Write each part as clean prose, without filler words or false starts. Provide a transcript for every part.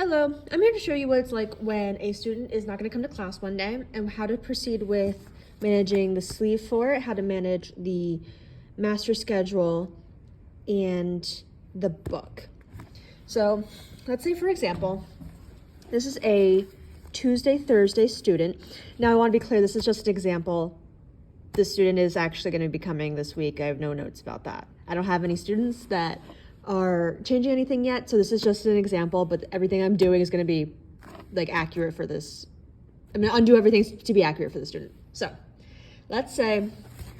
Hello, I'm here to show you what it's like when a student is not going to come to class one day and how to proceed with managing the sleeve for it, how to manage the master schedule and the book. So let's say, for example, this is a Tuesday, Thursday student. Now I want to be clear, this is just an example. The student is actually going to be coming this week. I have no notes about that. I don't have any students that are changing anything yet, so this is just an example, but everything I'm doing is going to be like accurate for this. I'm going to undo everything to be accurate for the student. So let's say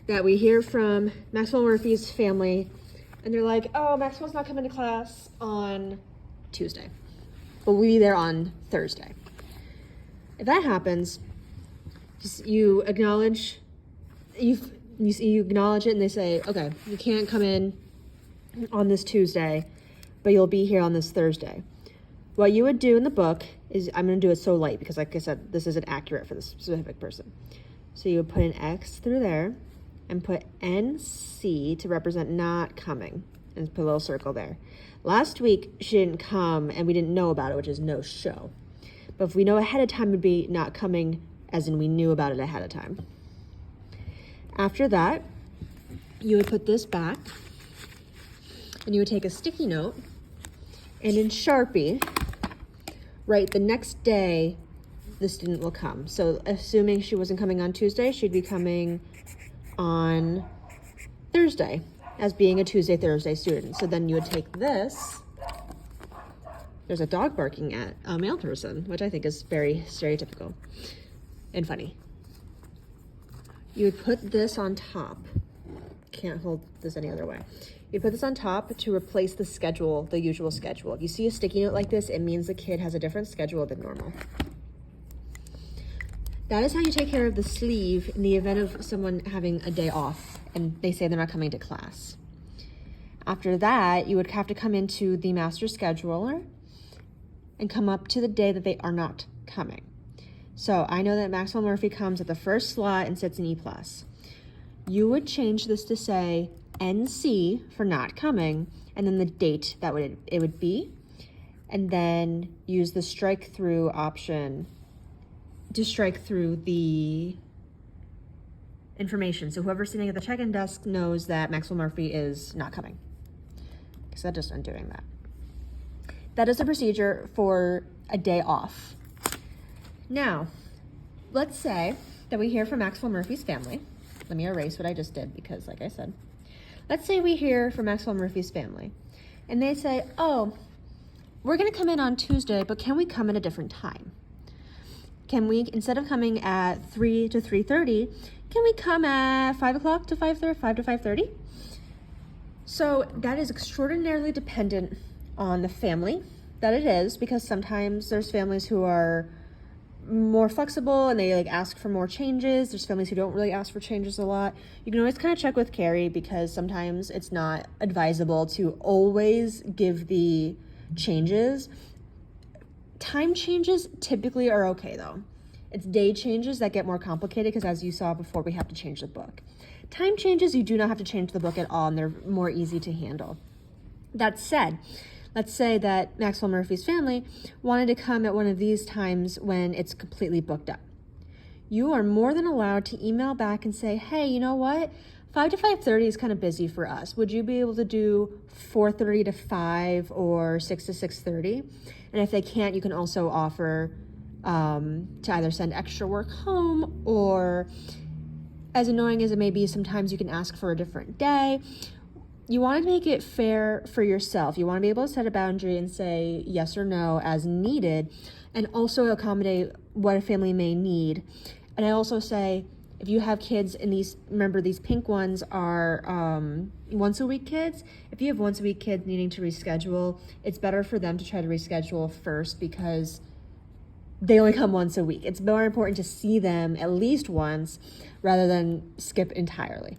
that we hear from Maxwell Murphy's family and they're like, oh, Maxwell's not coming to class on Tuesday, but we'll be there on Thursday. If that happens, you acknowledge you acknowledge it and they say, okay, you can't come in on this Tuesday, but you'll be here on this Thursday. What you would do in the book is, I'm going to do it so light because like I said, this isn't accurate for this specific person. So you would put an X through there and put NC to represent not coming and put a little circle there. Last week, she didn't come and we didn't know about it, which is no show. But if we know ahead of time, it would be not coming, as in we knew about it ahead of time. After that, you would put this back and you would take a sticky note and in Sharpie, write the next day the student will come. So assuming she wasn't coming on Tuesday, she'd be coming on Thursday as being a Tuesday, Thursday student. So then you would take this. There's a dog barking at a male person, which I think is very stereotypical and funny. You would put this on top. Can't hold this any other way. You put this on top to replace the schedule, the usual schedule. If you see a sticky note like this, it means the kid has a different schedule than normal. That is how you take care of the sleeve in the event of someone having a day off and they say they're not coming to class. After that, you would have to come into the master scheduler and come up to the day that they are not coming. So I know that Maxwell Murphy comes at the first slot and sits in E+. You would change this to say NC for not coming, and then the date that it would be, and then use the strike through option to strike through the information. So whoever's sitting at the check-in desk knows that Maxwell Murphy is not coming. So that's just undoing that. That is the procedure for a day off. Now, let's say that we hear from Maxwell Murphy's family. Let me erase what I just did because, like I said, let's say we hear from Maxwell Murphy's family and they say, oh, we're going to come in on Tuesday, but can we come at a different time? Can we, instead of coming at 3 to 3:30, can we come at 5 o'clock to 5:30, 5 to 5:30? So that is extraordinarily dependent on the family that it is, because sometimes there's families who are more flexible and they like ask for more changes. There's families who don't really ask for changes a lot. You can always kind of check with Carrie because sometimes it's not advisable to always give the changes. Time changes typically are okay though. It's day changes that get more complicated because as you saw before, we have to change the book. Time changes, you do not have to change the book at all and they're more easy to handle. That said, let's say that Maxwell Murphy's family wanted to come at one of these times when it's completely booked up. You are more than allowed to email back and say, hey, you know what? 5 to 5:30 is kind of busy for us. Would you be able to do 4:30 to 5 or 6 to 6:30? And if they can't, you can also offer to either send extra work home, or as annoying as it may be, sometimes you can ask for a different day. You want to make it fair for yourself. You want to be able to set a boundary and say yes or no as needed, and also accommodate what a family may need. And I also say, if you have kids in these, remember these pink ones are once a week kids. If you have once a week kids needing to reschedule, it's better for them to try to reschedule first because they only come once a week. It's more important to see them at least once rather than skip entirely.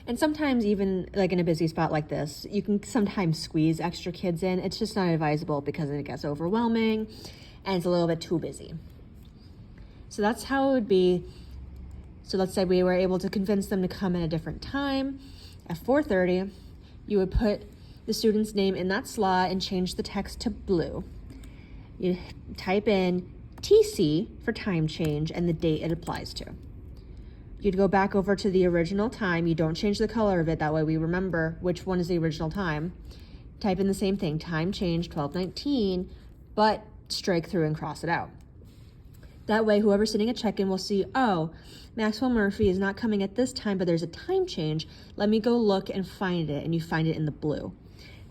And sometimes even like in a busy spot like this, you can sometimes squeeze extra kids in. It's just not advisable because then it gets overwhelming and it's a little bit too busy. So that's how it would be. So let's say we were able to convince them to come at a different time at 4:30. You would put the student's name in that slot and change the text to blue. You type in TC for time change and the date it applies to. You'd go back over to the original time. You don't change the color of it. That way we remember which one is the original time. Type in the same thing, time change 12:19, but strike through and cross it out. That way whoever's sitting at check-in will see, oh, Maxwell Murphy is not coming at this time, but there's a time change. Let me go look and find it, and you find it in the blue.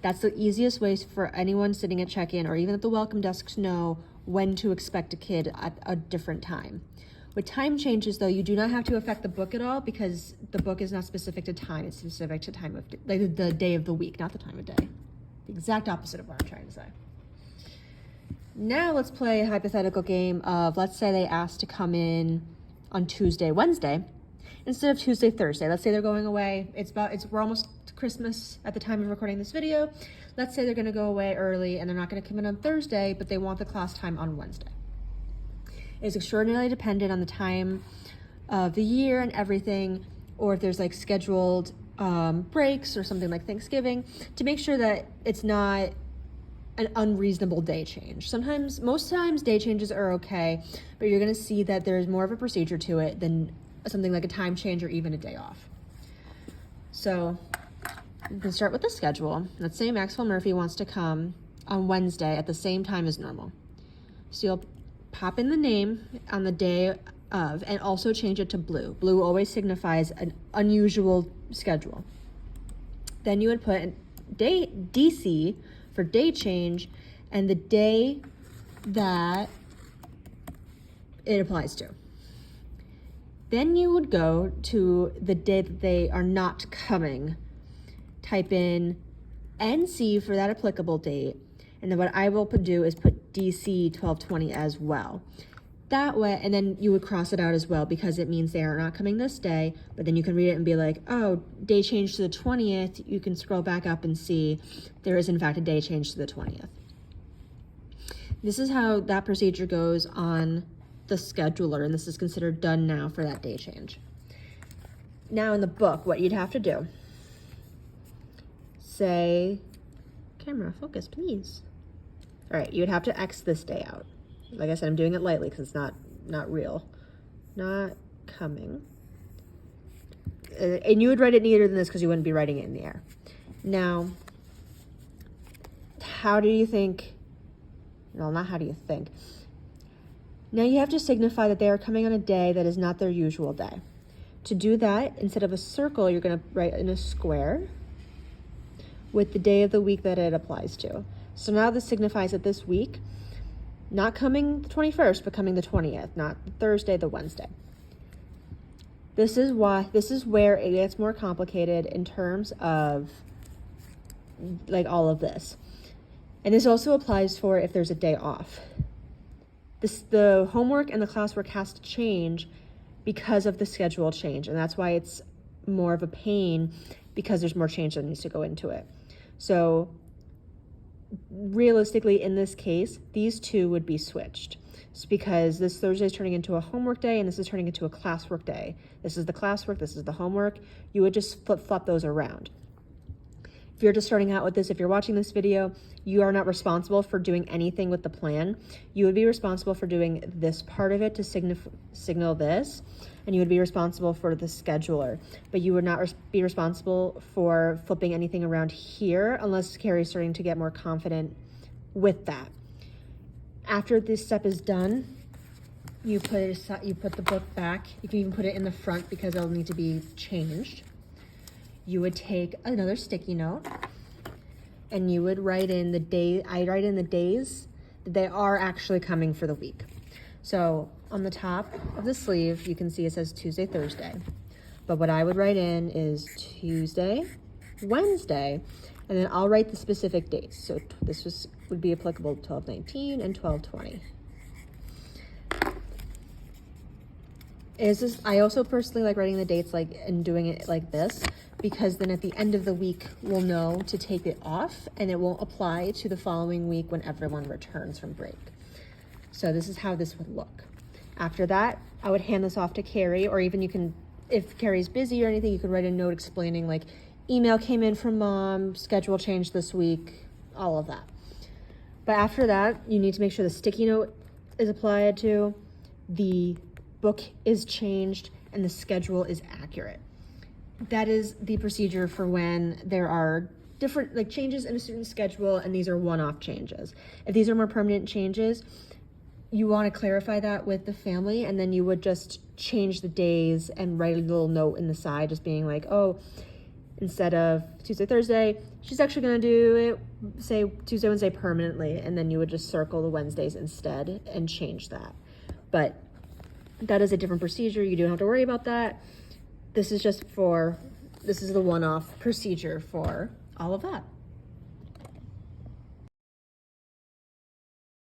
That's the easiest way for anyone sitting at check-in or even at the welcome desk to know when to expect a kid at a different time. With time changes, though, you do not have to affect the book at all because the book is not specific to time. It's specific to time of like the day of the week, not the time of day. The exact opposite of what I'm trying to say. Now let's play a hypothetical game of, let's say they asked to come in on Tuesday, Wednesday, instead of Tuesday, Thursday. Let's say they're going away. We're almost to Christmas at the time of recording this video. Let's say they're going to go away early and they're not going to come in on Thursday, but they want the class time on Wednesday. It's extraordinarily dependent on the time of the year and everything, or if there's like scheduled breaks or something like Thanksgiving, to make sure that it's not an unreasonable day change. Most times day changes are okay, but you're gonna see that there's more of a procedure to it than something like a time change or even a day off. So you can start with the schedule. Let's say Maxwell Murphy wants to come on Wednesday at the same time as normal. So you'll pop in the name on the day of and also change it to blue. Blue always signifies an unusual schedule. Then you would put day DC for day change and the day that it applies to. Then you would go to the day that they are not coming. Type in NC for that applicable date. And then what I will do is put DC 12/20 as well. That way, and then you would cross it out as well because it means they are not coming this day, but then you can read it and be like, oh, day change to the 20th. You can scroll back up and see there is in fact a day change to the 20th. This is how that procedure goes on the scheduler, and this is considered done now for that day change. Now in the book, what you'd have to do, say, camera, focus, please. All right, you would have to X this day out. Like I said, I'm doing it lightly because it's not real. Not coming. And you would write it neater than this because you wouldn't be writing it in the air. Now, how do you think, well, not how do you think. Now you have to signify that they are coming on a day that is not their usual day. To do that, instead of a circle, you're going to write in a square with the day of the week that it applies to. So now this signifies that this week, not coming the 21st, but coming the 20th, not Thursday, the Wednesday. This is where it gets more complicated in terms of like all of this. And this also applies for if there's a day off. The homework and the classwork has to change because of the schedule change. And that's why it's more of a pain because there's more change that needs to go into it. So realistically, in this case, these two would be switched. It's because this Thursday is turning into a homework day and this is turning into a classwork day. This is the classwork, this is the homework. You would just flip-flop those around. If you're just starting out with this, if you're watching this video, you are not responsible for doing anything with the plan. You would be responsible for doing this part of it to signal this, and you would be responsible for the scheduler. But you would not be responsible for flipping anything around here unless Carrie's starting to get more confident with that. After this step is done, you put the book back. You can even put it in the front because it'll need to be changed. You would take another sticky note and you would write in the day. I write in the days that they are actually coming for the week. So on the top of the sleeve, you can see it says Tuesday, Thursday. But what I would write in is Tuesday, Wednesday, and then I'll write the specific dates. So this would be applicable to 12/19 and 12/20. I also personally like writing the dates and doing it like this, because then at the end of the week we'll know to take it off and it won't apply to the following week when everyone returns from break. So this is how this would look. After that, I would hand this off to Carrie, or even you can, if Carrie's busy or anything, you could write a note explaining email came in from mom, schedule changed this week, all of that. But after that, you need to make sure the sticky note is applied to, the book is changed, and the schedule is accurate. That is the procedure for when there are different like changes in a student schedule, and these are one-off changes. If these are more permanent changes, you want to clarify that with the family, and then you would just change the days and write a little note in the side just being like, oh, instead of Tuesday, Thursday, she's actually going to do it, say, Tuesday, Wednesday permanently, and then you would just circle the Wednesdays instead and change that. But that is a different procedure. You don't have to worry about that. This is the one-off procedure for all of that.